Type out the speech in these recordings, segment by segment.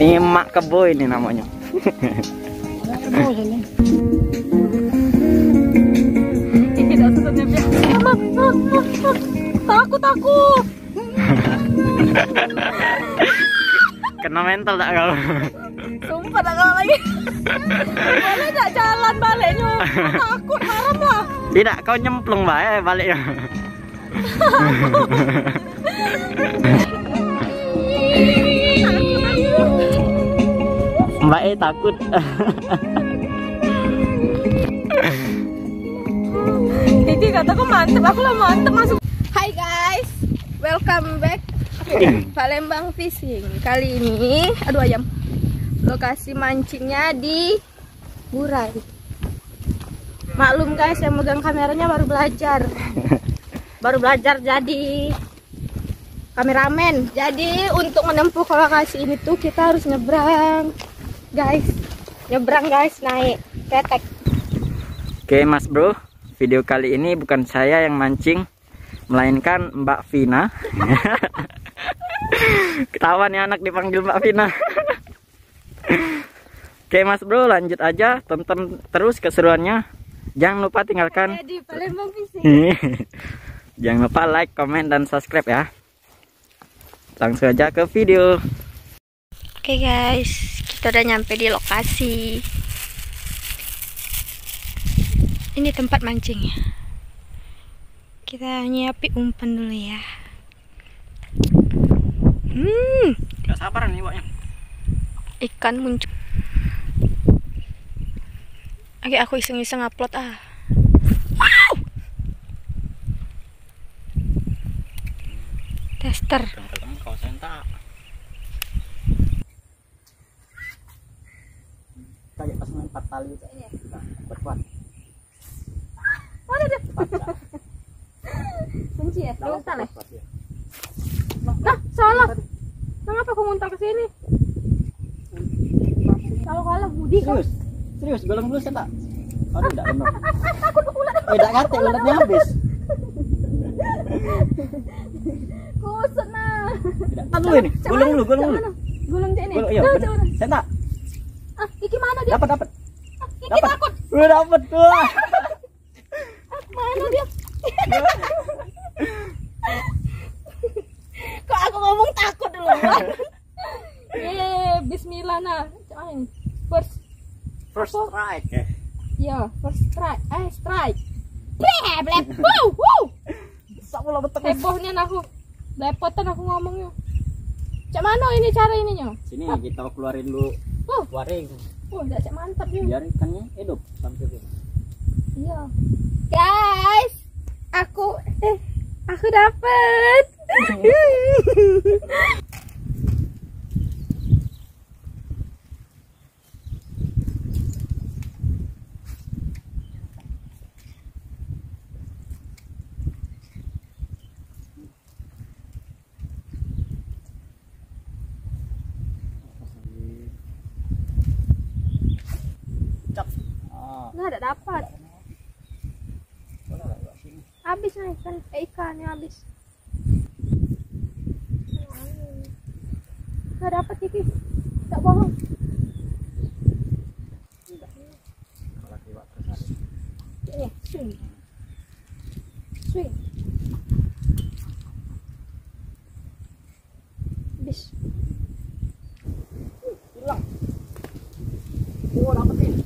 Nih mak kebo ini namanya. Takut aku. Kena mental tak kau? Sumpah tak kau lagi. Boleh tak jalan baliknya? Takut haram lah. Tidak, kau nyemplung baliknya. Mbak takut. Jadi kataku mantep, aku lah mantep masuk. Hai guys, welcome back Palembang Fishing. Kali ini, aduh ayam, lokasi mancingnya di Burai. Maklum guys, yang megang kameranya baru belajar jadi kameramen. Jadi untuk menempuh ke lokasi ini tuh kita harus nyebrang guys, naik ketek. Oke mas bro, video kali ini bukan saya yang mancing, melainkan Mbak Vina. Ketahuan ya anak dipanggil Mbak Vina. Oke mas bro, lanjut aja, tonton terus keseruannya. Jangan lupa tinggalkan di Palembang Fishing. Jangan lupa like, comment, dan subscribe ya. Langsung aja ke video. Oke guys, kita udah nyampe di lokasi. Ini tempat mancingnya. Kita nyiapin umpan dulu ya. Gak sabaran nih waknya. Ikan muncul. Oke, aku iseng-iseng upload ah. Wow! Tester. Kau sentak. Kayak pas main 4 tali itu. Berkuat. Ada deh. Kunci ya? Nguntal ya? Nah, salah. Kenapa aku nguntal ke sini? Kalau kalah Budi kan. Serius, golong dulu sentak. Aduh, enggak benar. Takut ke ulat. Oh, enggak ngate, ulatnya habis. Kusut nah. Aduh ini, golong dulu. Gulung dia ini. Iya, sentak. Ah, iki mana dia? Dapat. Iki takut. Udah dapat gua. Mana dia? Kok aku ngomong takut duluan? Bismillah nah. Coba ini. First strike. Ya, first strike. Strike. Blep. Wow. Sama lah betul. Hebohnya aku. Lepotan aku ngomongnya. Cak mana ini cara ininya? Sini kita keluarin dulu. Waring. Udah cak mantap ya. Biar ikannya hidup sampai sini. Iya. Guys, aku dapat. Nggak ada dapat. Habis nih ikannya habis. Nggak dapat Kiki. Tak bohong. Ini swing. Habis. Hilang. Oh, dapetin.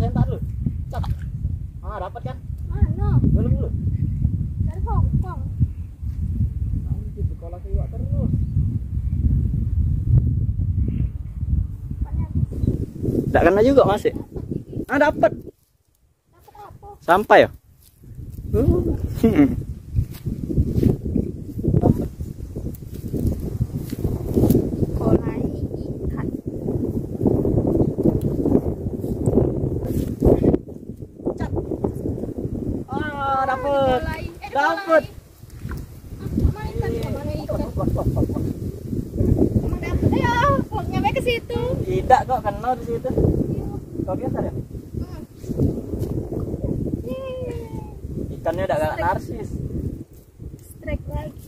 Sentak dulu. Cak. Ah, dapat kan? Mana? Belum dulu. Dari Hongkong. Nanti sekolah iwak terus. Enggak kena juga masih. Ah, dapat. Sampai ya? Kolai ikan. Cap. Ah, dapet. Kolai. Dapet. Mana ikan? Mana ikan? Emang dapet. Ayo, kok nyampe ke situ. Tidak kok, kena di situ. Kau biasa ya? Ikannya udah gak narsis. Strike lagi.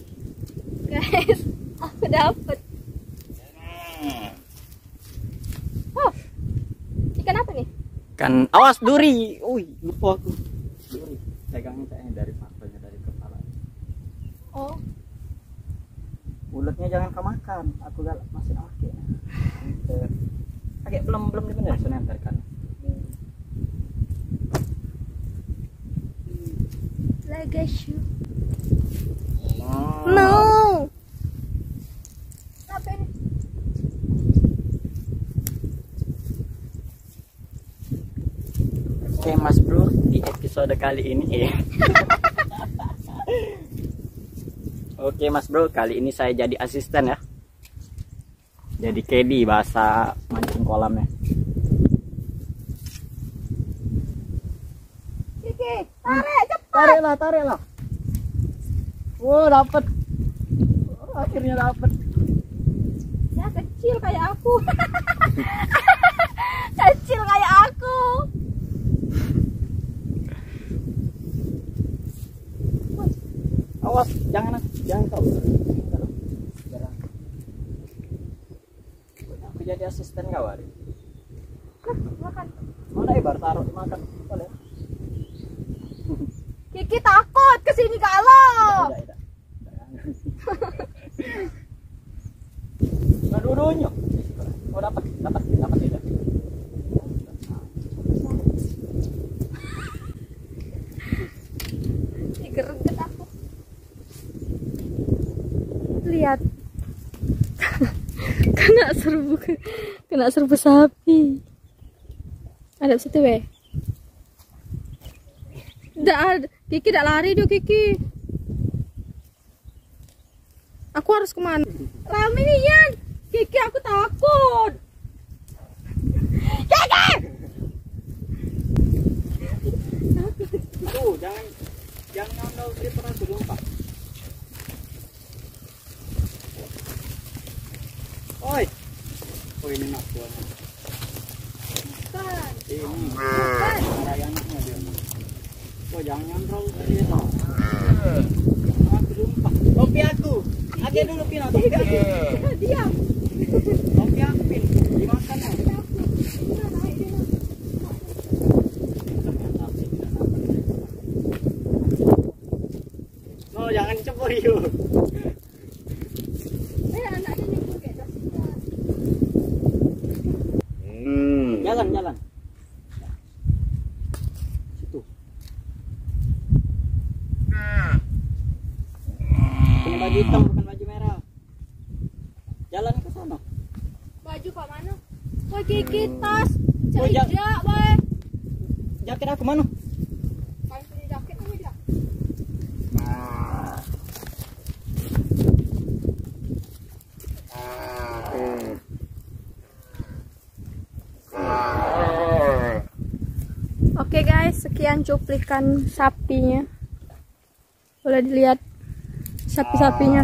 Guys, aku dapet. Oh, ikan apa nih? Kan awas duri. Wih, lupa aku. Duri. Pegangnya kayaknya dari pakalnya, dari kepala. Oh, Uletnya jangan kau makan. Aku galak masih oke. Agak belum dibener sunenter kan. Lagashu. Oh. No. Apa ini? Oke Mas Bro, di episode kali ini Oke Mas Bro, kali ini saya jadi asisten ya. Jadi KD bahasa mancing kolamnya. Kiki, tarik cepat. Tarik lah. Wow, dapet. Oh, akhirnya dapet. Ya kecil kayak aku. Kecil kayak aku. Awas, jangan kau. Aku jadi asisten kau hari. Makan. Mana ibar taruh dimakan. Boleh. Kiki takut kesini kalau. Tidak. Nah, dua-duanya. Oh, dapat tidak. Digereget aku. Lihat. kena serbu sapi. Ada situ weh. Nggak, Kiki tidak lari dia Kiki. Aku harus kemana? Rame nih Yan. Kiki aku takut. Kiki. Tuh, jangan nyondol di perang dulu, Pak. Oi. Oh, ini nak tuanya. Bukan. Ini. Bukan. Rayangnya dia. Oh, jangan nyondol tadi itu. Aku lupa. Topi aku. Aja dulu Pino, topi aku. Diam. Topi aku Pin. Dimakan ya. Oh, jangan cepur yuk. Anaknya nyebur kayak dasian. Jalan. Situ. Punya baju hitam bukan baju merah. Jalan ke sana. Baju kok mana? Wah Kiki tas. Oh, Cajak, weh. Jaket aku mana? Kan punya jaket apa dia? Oke guys, sekian cuplikan sapinya. Boleh dilihat sapi-sapinya.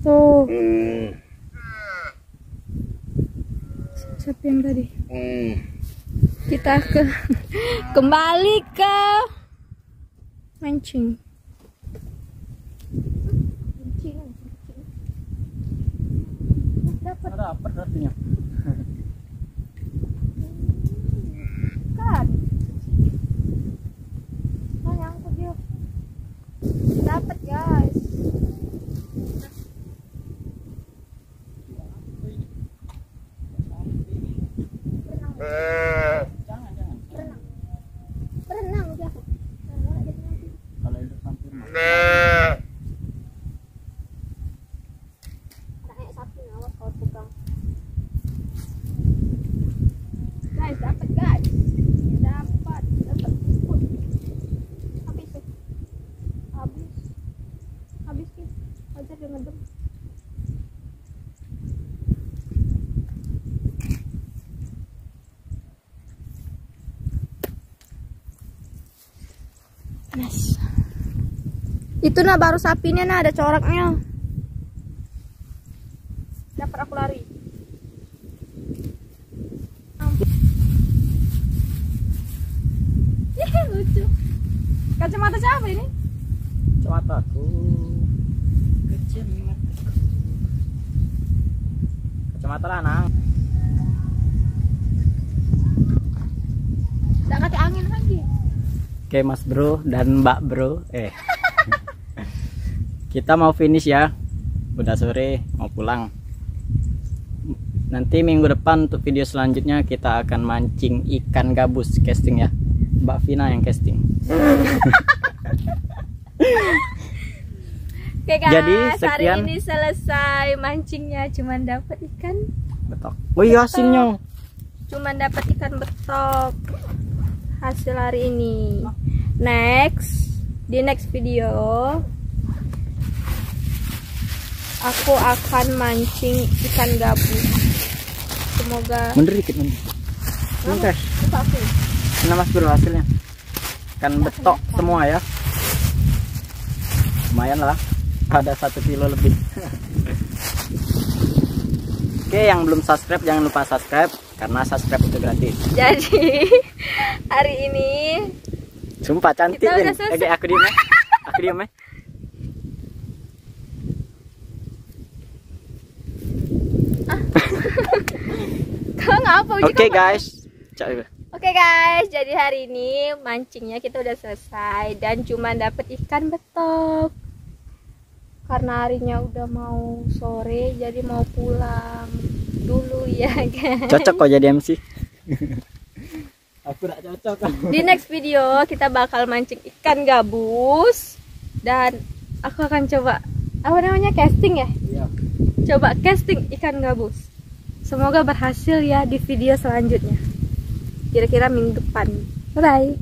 Tuh. Sapi yang tadi. Kita kembali ke mancing. Dapat Dapat artinya. kan? Oh, nyangkut dia. Dapat guys. Jangan. Berenang dia. Kalau itu sampai Kayak sapi awas kalau pegang. Guys, dapat guys. Dapat ikut. Nice. Itu nah baru sapinya nah ada coraknya. Dapat aku lari. Lucu. Kacamata siapa ini? Kacamataku. Kacamata lanang. Tidak kaki angin lagi. Oke Mas Bro dan Mbak Bro. Kita mau finish ya. Udah sore mau pulang. Nanti minggu depan untuk video selanjutnya kita akan mancing ikan gabus casting ya. Mbak Vina yang casting. Oke guys, jadi sekian. hari ini selesai mancingnya, cuman dapat ikan betok. Oh iya hasilnya. Cuman dapat ikan betok hasil hari ini. Di next video aku akan mancing ikan gabus. Semoga Mundur dikit mundur. Oke. Nah Mas Bro hasilnya. Ikan betok semua ya. Lumayan lah. Ada 1 kilo lebih. Oke, yang belum subscribe jangan lupa subscribe karena subscribe itu gratis. Jadi hari ini Sumpah cantik kita Vin. udah selesai. Oke, aku diem ya. Aku diem ya. Kau ngapa? Oke guys. Oke guys, jadi hari ini mancingnya kita udah selesai dan cuma dapet ikan betok. Karena harinya udah mau sore, jadi mau pulang dulu ya guys. Cocok kok jadi MC. Aku gak cocok. Di next video kita bakal mancing ikan gabus dan aku akan coba apa namanya casting ya? Iya. Coba casting ikan gabus. Semoga berhasil ya di video selanjutnya. Kira-kira minggu depan. Bye.